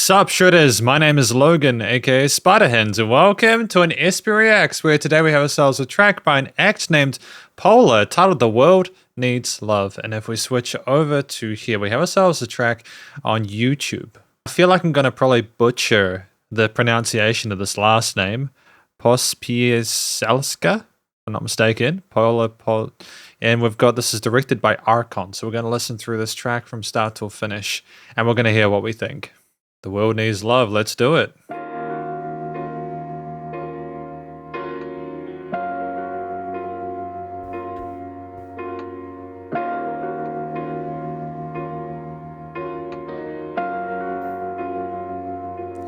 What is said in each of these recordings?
Sup Shredders, my name is Logan, aka Spiderhands, and welcome to an SP Reacts, where today we have ourselves a track by an act named POLA, titled The World Needs Love. And if we switch over to here, we have ourselves a track on YouTube. I feel like I'm going to probably butcher the pronunciation of this last name, Pospieselska, if I'm not mistaken, POLA, and we've got, this is directed by Archon, so we're going to listen through this track from start till finish, and we're going to hear what we think. The world needs love. Let's do it.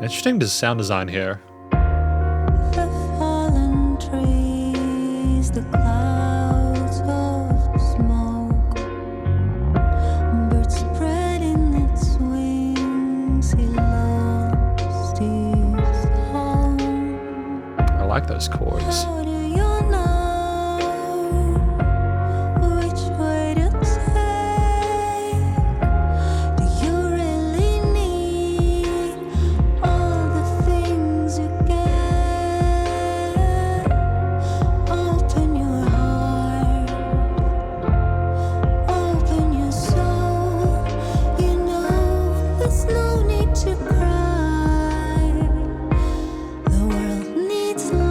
Interesting sound design here. The fallen trees, the clouds of smoke, birds spreading its wings, he lost his home. I like those chords. How do you know which way to take? Do you really need all the things you get? Open your heart, open your soul. You know there's no need to cry. The world needs love.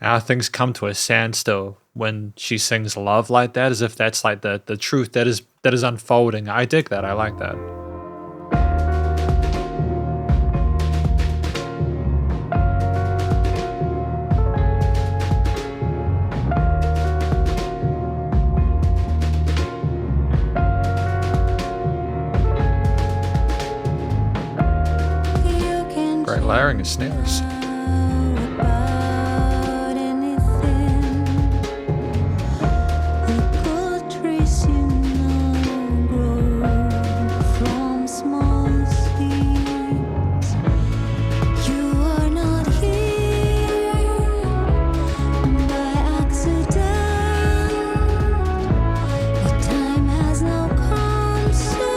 How things come to a standstill when she sings love like that, as if that's like the truth that is unfolding. I dig that. I like that. You can Great layering of snares. about anything. The good trees you know grow from small seeds. You are not here by accident. The time has now come, so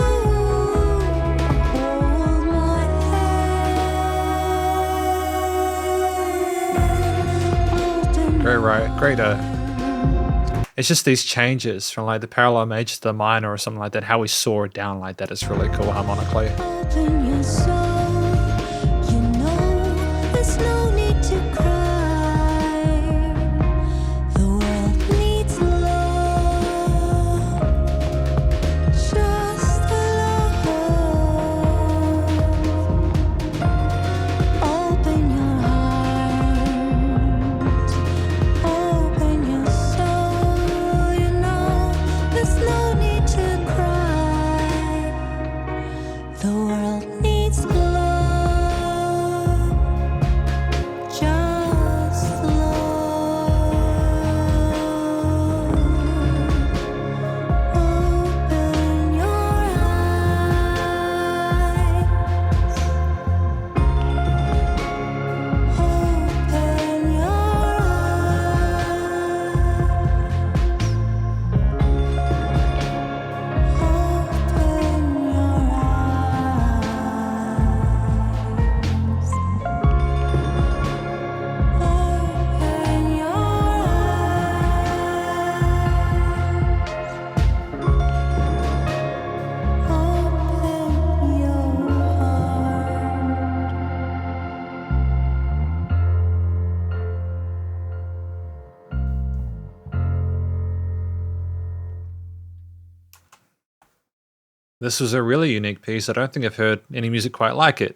hold my hand. Great, right? Great. It's just these changes from like the parallel major to the minor or something like that. How we saw it down like that is really cool harmonically. Open your soul. You know there's no need to cry. The world needs love. Just love. Open your heart. Open your soul. You know there's no need to cry. The world needs love, just love. Open your eyes, open your This was a really unique piece. I don't think I've heard any music quite like it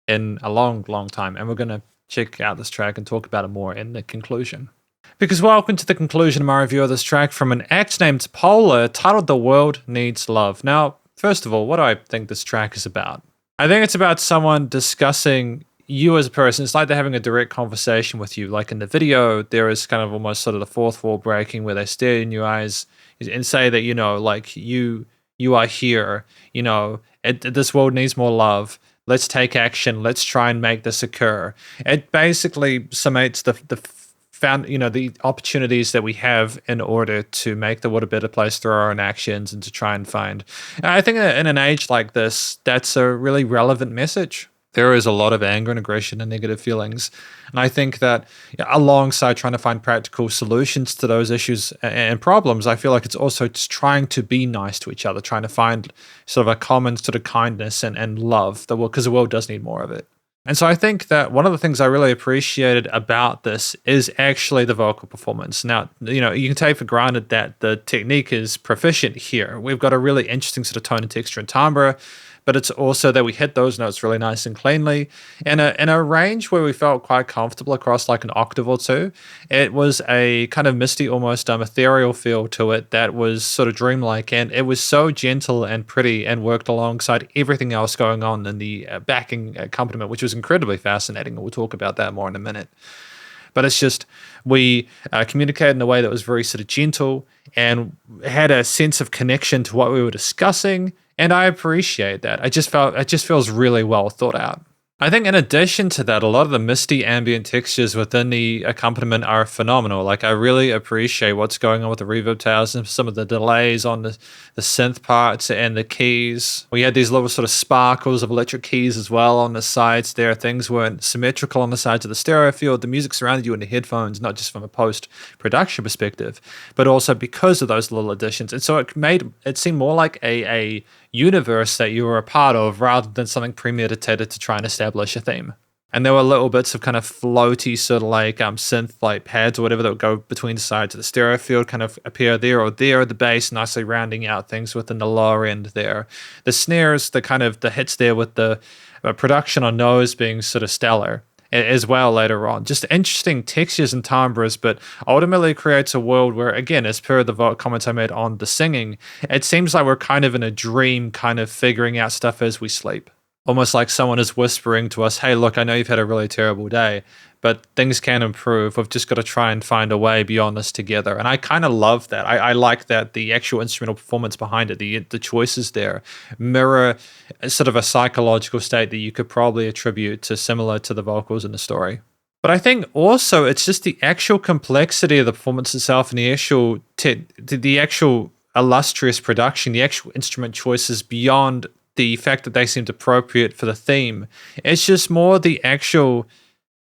in a long, long time. And we're going to check out this track and talk about it more in the conclusion. Because welcome to the conclusion of my review of this track from an act named POLA, titled The World Needs Love. Now, first of all, what do I think this track is about? I think it's about someone discussing you as a person. It's like they're having a direct conversation with you. Like in the video, there is kind of almost sort of the fourth wall breaking where they stare in your eyes and say that, you know, like you are here, you know, this world needs more love. Let's take action. Let's try and make this occur. It basically summates the found, the opportunities that we have in order to make the world a better place through our own actions and to try and find. And I think in an age like this, that's a really relevant message. There is a lot of anger and aggression and negative feelings. And I think that alongside trying to find practical solutions to those issues and problems, I feel like it's also just trying to be nice to each other, trying to find sort of a common sort of kindness and love, because the world does need more of it. And so I think that one of the things I really appreciated about this is actually the vocal performance. Now, you can take for granted that the technique is proficient here. We've got a really interesting sort of tone and texture and timbre, but it's also that we hit those notes really nice and cleanly in a range where we felt quite comfortable across like an octave or two. It was a kind of misty, almost ethereal feel to it that was sort of dreamlike, and it was so gentle and pretty and worked alongside everything else going on in the backing accompaniment, which was incredibly fascinating. We'll talk about that more in a minute. But it's just, we communicated in a way that was very sort of gentle and had a sense of connection to what we were discussing. And I appreciate that. It just feels really well thought out. I think in addition to that, a lot of the misty ambient textures within the accompaniment are phenomenal. Like, I really appreciate what's going on with the reverb tails and some of the delays on the synth parts and the keys. We had these little sort of sparkles of electric keys as well on the sides there. Things weren't symmetrical on the sides of the stereo field. The music surrounded you in the headphones, not just from a post-production perspective, but also because of those little additions. And so it made it seem more like a universe that you were a part of rather than something premeditated to try and establish a theme. And there were little bits of kind of floaty sort of like synth like pads or whatever that would go between the sides of the stereo field kind of appear there or there. The bass nicely rounding out things within the lower end there. The snares, the hits there with the production on those being sort of stellar as well later on. Just interesting textures and timbres, but ultimately creates a world where, again, as per the comments I made on the singing, it seems like we're kind of in a dream, kind of figuring out stuff as we sleep. Almost like someone is whispering to us, hey, look, I know you've had a really terrible day, but things can improve. We've just got to try and find a way beyond this together. And I kind of love that. I like that the actual instrumental performance behind it, the choices there, mirror sort of a psychological state that you could probably attribute to similar to the vocals in the story. But I think also it's just the actual complexity of the performance itself and the actual illustrious production, the actual instrument choices beyond the fact that they seemed appropriate for the theme. It's just more the actual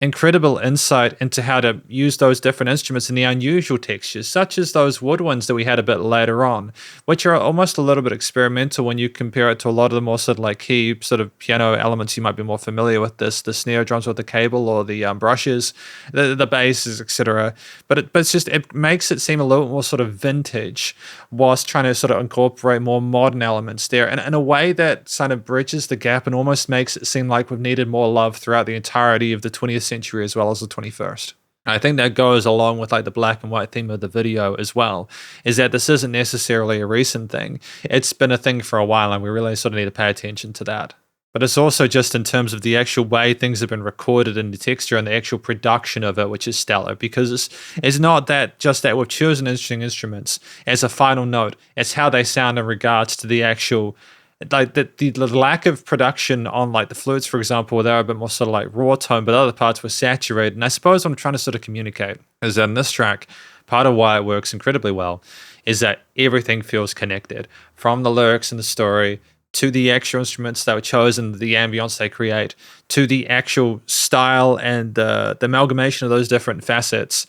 incredible insight into how to use those different instruments and the unusual textures, such as those woodwinds that we had a bit later on, which are almost a little bit experimental when you compare it to a lot of the more sort of like key sort of piano elements you might be more familiar with, the snare drums with the cable or the brushes, the basses, etc. But it makes it seem a little more sort of vintage whilst trying to sort of incorporate more modern elements there, and in a way that kind of bridges the gap and almost makes it seem like we've needed more love throughout the entirety of the 20th century as well as the 21st. I think that goes along with like the black and white theme of the video as well, is that this isn't necessarily a recent thing. It's been a thing for a while and we really sort of need to pay attention to that. But it's also just in terms of the actual way things have been recorded and the texture and the actual production of it, which is stellar, because it's not that just that we've chosen interesting instruments as a final note. It's how they sound in regards to the actual like the lack of production on like the flutes, for example, where they were a bit more sort of like raw tone, but other parts were saturated. And I suppose what I'm trying to sort of communicate is that in this track, part of why it works incredibly well is that everything feels connected, from the lyrics and the story to the actual instruments that were chosen, the ambience they create, to the actual style and the amalgamation of those different facets,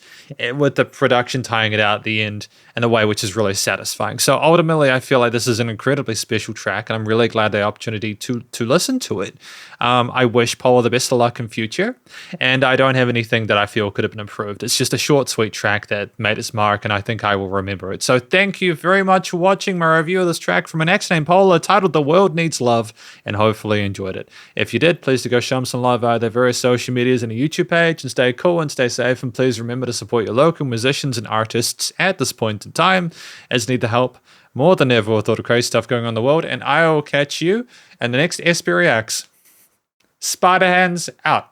with the production tying it out at the end in a way which is really satisfying. So ultimately, I feel like this is an incredibly special track, and I'm really glad the opportunity to listen to it. I wish POLA the best of luck in future, and I don't have anything that I feel could have been improved. It's just a short, sweet track that made its mark, and I think I will remember it. So thank you very much for watching my review of this track from an ex named POLA titled The World Needs Love, and hopefully you enjoyed it. If you did, please do go show them some love via their various social medias and a YouTube page, and stay cool and stay safe, and please remember to support your local musicians and artists at this point in time, as need the help more than ever with all the crazy stuff going on in the world. And I will catch you in the next SP Reacts. Spiderhands out.